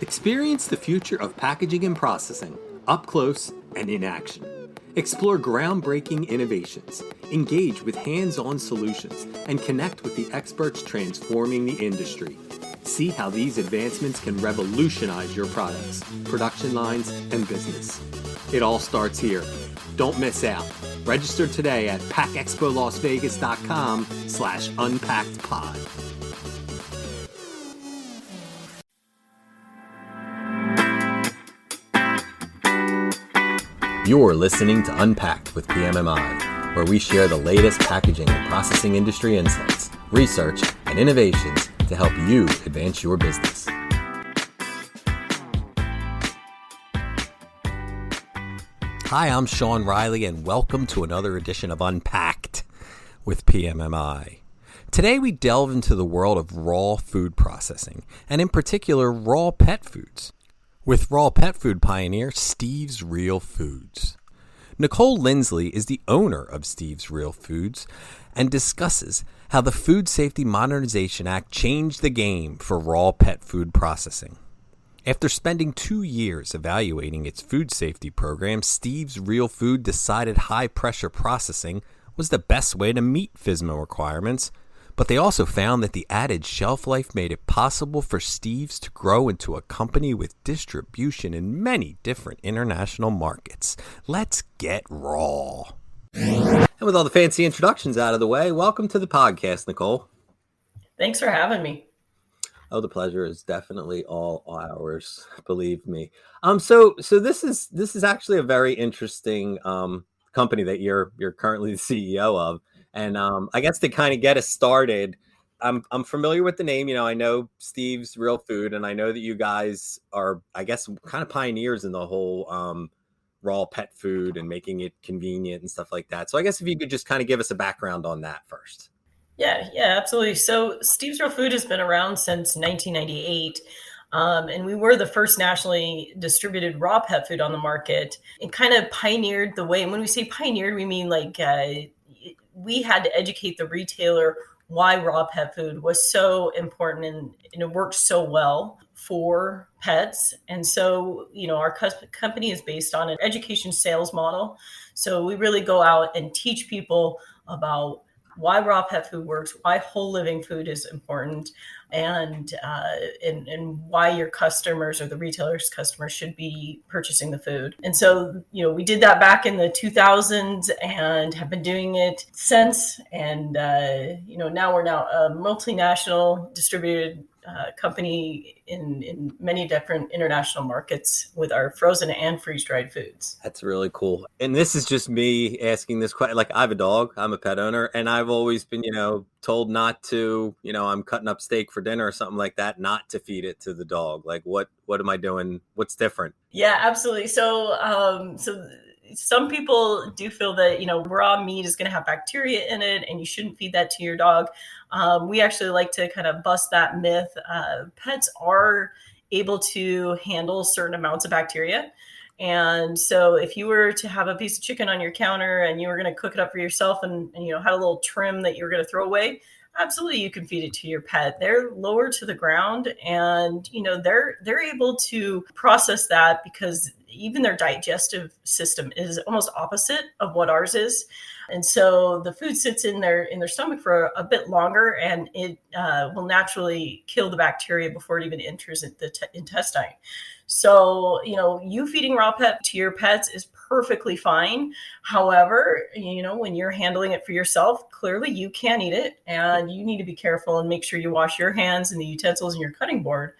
Experience the future of packaging and processing up close and in action. Explore groundbreaking innovations, engage with hands-on solutions, and connect with the experts transforming the industry. See how these advancements can revolutionize your products, production lines, and business. It all starts here. Don't miss out. Register today at packexpolasvegas.com/unpackedpod. You're listening to Unpacked with PMMI, where we share the latest packaging and processing industry insights, research, and innovations to help you advance your business. Hi, I'm Sean Riley, and welcome to another edition of Unpacked with PMMI. Today we delve into the world of raw food processing, and in particular, raw pet foods, with raw pet food pioneer Steve's Real Foods. Nicole Lindsley is the owner of Steve's Real Foods and discusses how the Food Safety Modernization Act changed the game for raw pet food processing. After spending 2 years evaluating its food safety program, Steve's Real Food decided high-pressure processing was the best way to meet FSMA requirements, but they also found that the added shelf life made it possible for Steve's to grow into a company with distribution in many different international markets. Let's get raw. And with all the fancy introductions out of the way, welcome to the podcast, Nicole. Thanks for having me. Oh, the pleasure is definitely all ours, believe me. So this is actually a very interesting company that you're currently the CEO of. And I guess to kind of get us started, I'm familiar with the name. I know Steve's Real Food, and I know that you guys are, I guess, kind of pioneers in the whole raw pet food and making it convenient and stuff like that. So I guess if you could just kind of give us a background on that first. Yeah, absolutely. So Steve's Real Food has been around since 1998. And we were the first nationally distributed raw pet food on the market. It kind of pioneered the way. And when we say pioneered, we mean like we had to educate the retailer why raw pet food was so important and it worked so well for pets. And so, our company is based on an education sales model. So we really go out and teach people about why raw pet food works, why whole living food is important, and why your customers or the retailer's customers should be purchasing the food. And so, we did that back in the 2000s and have been doing it since. And, now we're a multinational distributed company in many different international markets with our frozen and freeze-dried foods. That's really cool. And this is just me asking this question. Like, I have a dog, I'm a pet owner, and I've always been, told not to, I'm cutting up steak for dinner or something like that, not to feed it to the dog. Like, what am I doing? What's different? Yeah, absolutely. So some people do feel that, raw meat is going to have bacteria in it and you shouldn't feed that to your dog. We actually like to kind of bust that myth. Pets are able to handle certain amounts of bacteria. And so if you were to have a piece of chicken on your counter and you were going to cook it up for yourself and had a little trim that you were going to throw away, absolutely, you can feed it to your pet. They're lower to the ground and, they're able to process that because even their digestive system is almost opposite of what ours is. And so the food sits in their stomach for a bit longer and it will naturally kill the bacteria before it even enters the intestine. So, you feeding raw pet to your pets is perfectly fine. However, when you're handling it for yourself, clearly you can't eat it and you need to be careful and make sure you wash your hands and the utensils in your cutting board.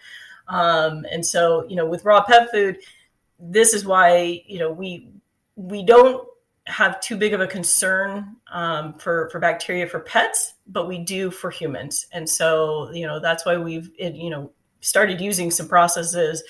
And so, with raw pet food, this is why, we don't have too big of a concern for bacteria for pets, but we do for humans. And so, that's why we've, started using some processes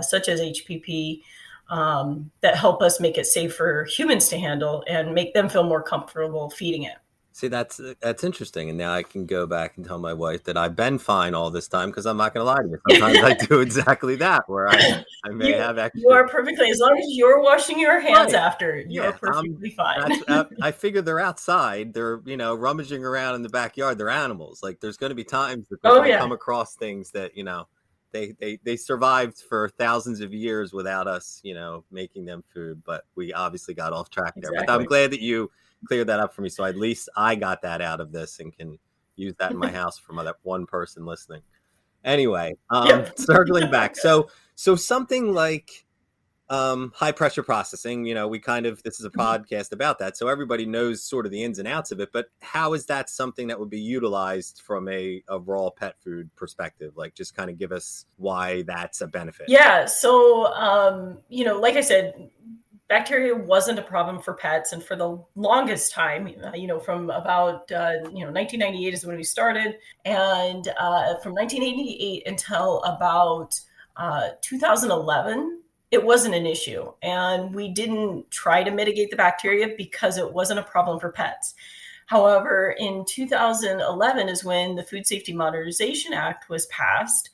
such as HPP that help us make it safe for humans to handle and make them feel more comfortable feeding it. See, that's interesting. And now I can go back and tell my wife that I've been fine all this time because I'm not going to lie to you. Sometimes I do exactly that where I may have extra. You are perfectly, as long as you're washing your hands after, you're perfectly fine. I figure they're outside. They're, rummaging around in the backyard. They're animals. Like there's going to be times that they're going to come across things that, they survived for thousands of years without us, making them food. But we obviously got off track there. But I'm Exactly. glad that you cleared that up for me. So at least I got that out of this and can use that in my house for that one person listening. Anyway, Yep. circling back. So something like high pressure processing, this is a podcast about that. So everybody knows sort of the ins and outs of it, but how is that something that would be utilized from a raw pet food perspective? Like, just kind of give us why that's a benefit. Yeah. So, like I said, bacteria wasn't a problem for pets. And for the longest time, from about, 1998 is when we started. And from 1988 until about 2011, it wasn't an issue. And we didn't try to mitigate the bacteria because it wasn't a problem for pets. However, in 2011 is when the Food Safety Modernization Act was passed.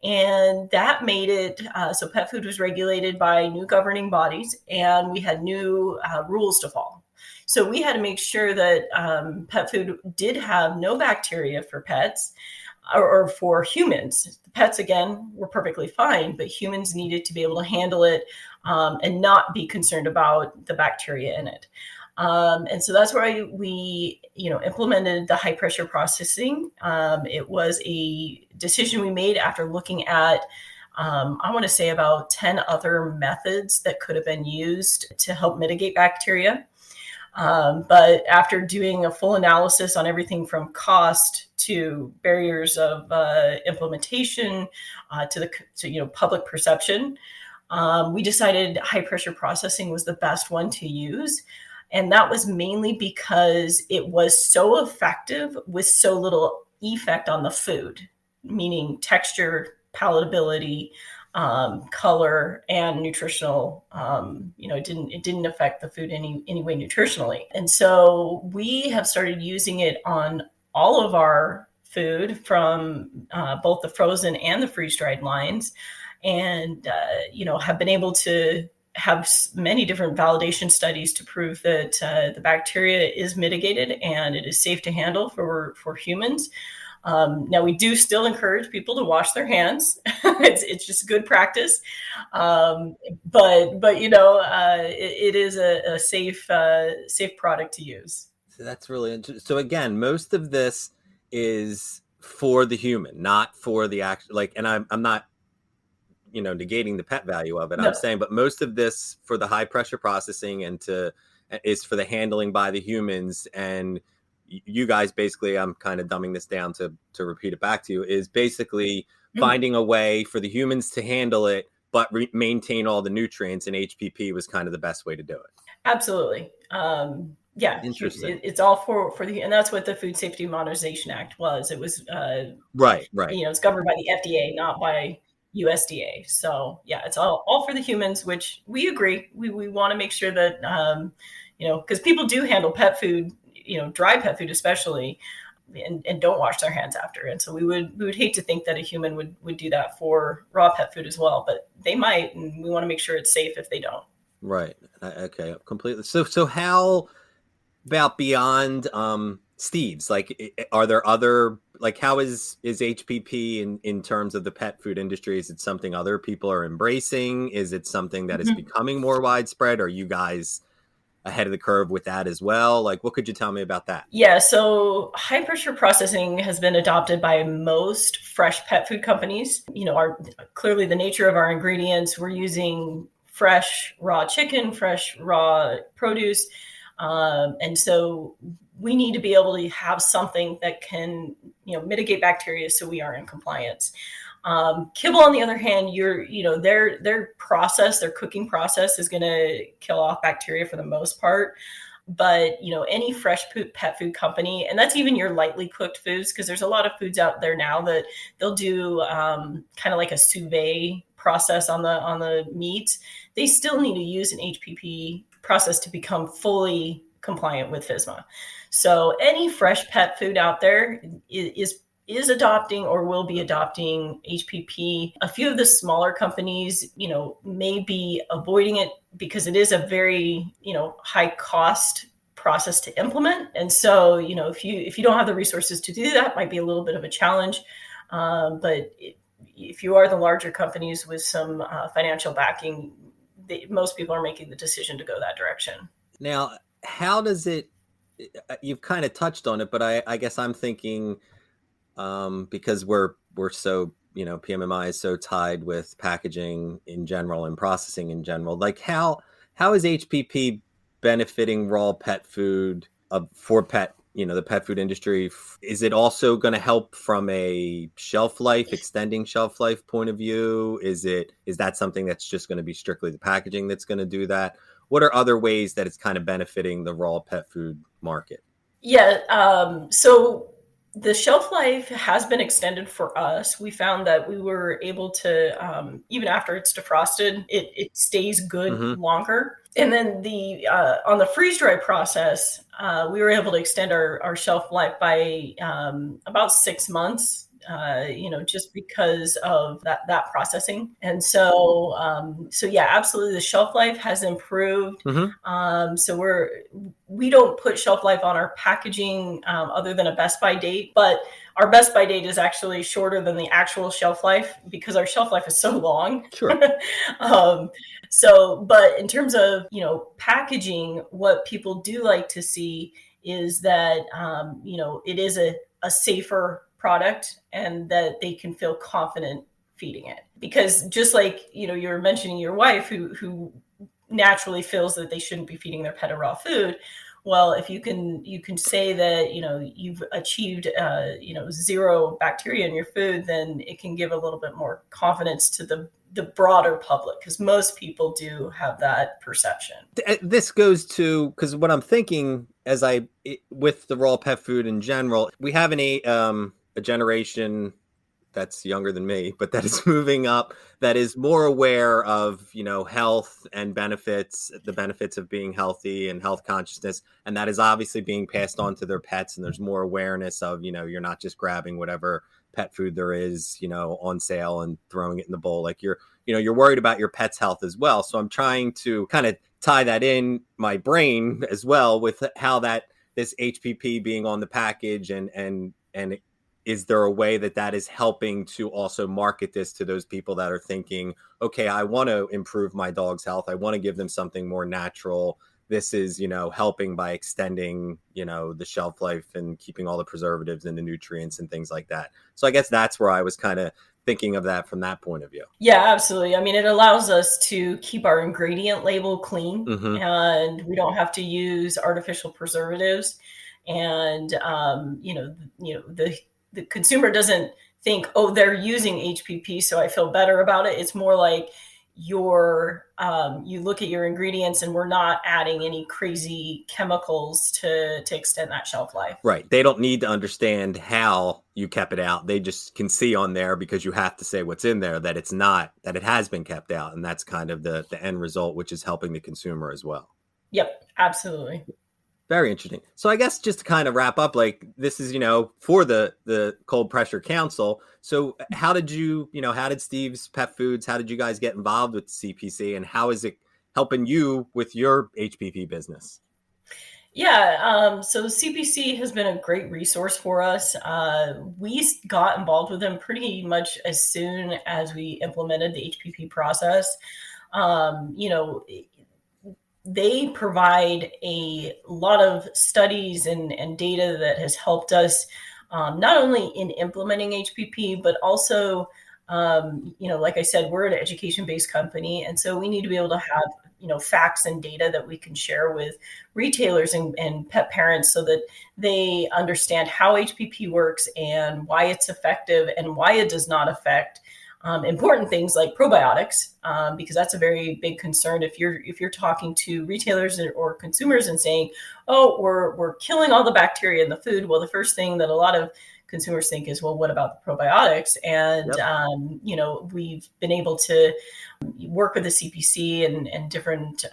And that made it so pet food was regulated by new governing bodies, and we had new rules to follow. So we had to make sure that pet food did have no bacteria for pets or for humans. The pets, again, were perfectly fine, but humans needed to be able to handle it and not be concerned about the bacteria in it. And so that's why we, implemented the high pressure processing. It was a decision we made after looking at, I want to say about 10 other methods that could have been used to help mitigate bacteria. But after doing a full analysis on everything from cost to barriers of implementation to public perception, we decided high pressure processing was the best one to use. And that was mainly because it was so effective with so little effect on the food, meaning texture, palatability, color, and nutritional. It didn't affect the food any way nutritionally. And so we have started using it on all of our food from both the frozen and the freeze-dried lines, and have been able to have many different validation studies to prove that the bacteria is mitigated and it is safe to handle for humans. Now, we do still encourage people to wash their hands. It's just good practice. But it is a safe product to use. So that's really interesting. So again, most of this is for the human, not for the actual, and I'm not, negating the pet value of it. No. I'm saying, but most of this for the high pressure processing is for the handling by the humans. And you guys basically, I'm kind of dumbing this down to repeat it back to you, is basically finding a way for the humans to handle it, but maintain all the nutrients, and HPP was kind of the best way to do it. Absolutely. Yeah, interesting. It's all for and that's what the Food Safety Modernization Act was. It was right. It's governed by the FDA, not by USDA. So yeah, it's all for the humans, which we agree. We want to make sure that because people do handle pet food, dry pet food especially, and don't wash their hands after. And so we would hate to think that a human would do that for raw pet food as well, but they might, and we want to make sure it's safe if they don't. Right. Okay. Completely. So how about beyond Steve's? Are there other, how is HPP in terms of the pet food industry? Is it something other people are embracing? Is it something that is becoming more widespread? Are you guys ahead of the curve with that as well? What could you tell me about that? Yeah, so high pressure processing has been adopted by most fresh pet food companies. Clearly the nature of our ingredients, we're using fresh raw chicken, fresh raw produce. And so we need to be able to have something that can, mitigate bacteria so we are in compliance. Kibble, on the other hand, their process, their cooking process is going to kill off bacteria for the most part. But, any fresh pet food company, and that's even your lightly cooked foods, because there's a lot of foods out there now that they'll do kind of like a sous vide process on the meat. They still need to use an HPP process to become fully compliant with FSMA. So any fresh pet food out there is adopting or will be adopting HPP. A few of the smaller companies, may be avoiding it because it is a very, high cost process to implement. And so, if you don't have the resources to do that, might be a little bit of a challenge. But if you are the larger companies with some financial backing, most people are making the decision to go that direction. Now, how does it? You've kind of touched on it, but I guess I'm thinking because we're so PMMI is so tied with packaging in general and processing in general. Like how is HPP benefiting raw pet food for pet the pet food industry? Is it also going to help from a shelf life, extending shelf life point of view? Is that something that's just going to be strictly the packaging that's going to do that? What are other ways that it's kind of benefiting the raw pet food market? Yeah. So the shelf life has been extended for us. We found that we were able to, even after it's defrosted, it stays good Mm-hmm. longer. And then the on the freeze dry process, we were able to extend our shelf life by about 6 months. Just because of that processing, and so yeah, absolutely, the shelf life has improved. Mm-hmm. So we don't put shelf life on our packaging other than a best by date, but our best by date is actually shorter than the actual shelf life because our shelf life is so long. Sure. But in terms of packaging, what people do like to see is that it is a safer product and that they can feel confident feeding it, because just like you were mentioning your wife who naturally feels that they shouldn't be feeding their pet a raw food. Well, if you can say that you've achieved zero bacteria in your food, then it can give a little bit more confidence to the broader public, because most people do have that perception. This goes to because what I'm thinking with the raw pet food in general, we have a generation that's younger than me, but that is moving up, that is more aware of, health and the benefits of being healthy and health consciousness. And that is obviously being passed on to their pets. And there's more awareness of, you're not just grabbing whatever pet food there is, on sale and throwing it in the bowl. Like you're worried about your pet's health as well. So I'm trying to kind of tie that in my brain as well with how this HPP being on the package and is there a way that is helping to also market this to those people that are thinking, okay, I want to improve my dog's health. I want to give them something more natural. This is, helping by extending, the shelf life and keeping all the preservatives and the nutrients and things like that. So I guess that's where I was kind of thinking of that from that point of view. Yeah, absolutely. I mean, it allows us to keep our ingredient label clean, Mm-hmm. and we don't have to use artificial preservatives. And, the consumer doesn't think, oh, they're using HPP, so I feel better about it. It's more like you look at your ingredients and we're not adding any crazy chemicals to extend that shelf life. Right. They don't need to understand how you kept it out. They just can see on there, because you have to say what's in there, that it's not, that it has been kept out. And that's kind of the end result, which is helping the consumer as well. Yep, absolutely. Very interesting. So I guess just to kind of wrap up, like this is, for the Cold Pressure Council. So how did Steve's Pet Foods, how did you guys get involved with CPC, and how is it helping you with your HPP business? Yeah, so CPC has been a great resource for us. We got involved with them pretty much as soon as we implemented the HPP process. They provide a lot of studies and data that has helped us not only in implementing HPP, but also, like I said, we're an education-based company. And so we need to be able to have, facts and data that we can share with retailers and pet parents so that they understand how HPP works and why it's effective and why it does not affect important things like probiotics, because that's a very big concern. If you're talking to retailers or consumers and saying, "Oh, we're killing all the bacteria in the food," well, the first thing that a lot of consumers think is, "Well, what about the probiotics?" And Yep. We've been able to work with the CPC and different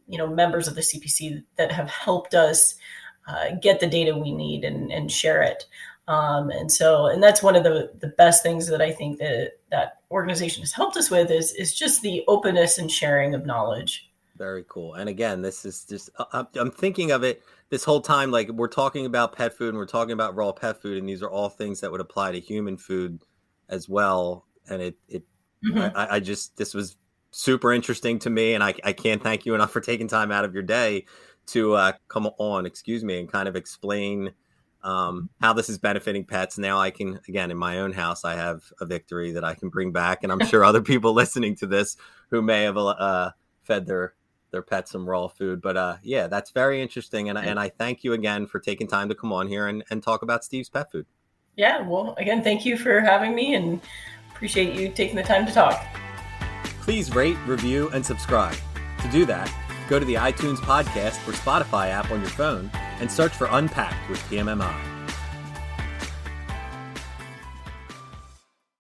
members of the CPC that have helped us get the data we need and share it. And that's one of the best things that I think that organization has helped us with is just the openness and sharing of knowledge. Very cool. And again, this is just, I'm thinking of it this whole time, like we're talking about pet food and we're talking about raw pet food, and these are all things that would apply to human food as well. And Mhm. I just, this was super interesting to me, and I can't thank you enough for taking time out of your day to come on, and kind of explain how this is benefiting pets. Now I can, again, in my own house, I have a victory that I can bring back, and I'm sure other people listening to this who may have fed their pets some raw food. But yeah, that's very interesting, and I thank you again for taking time to come on here and talk about Steve's pet food. Yeah, well, again, thank you for having me, and appreciate you taking the time to talk. Please rate, review, and subscribe. To do that, go to the iTunes podcast or Spotify app on your phone and search for unPACKed with PMMI.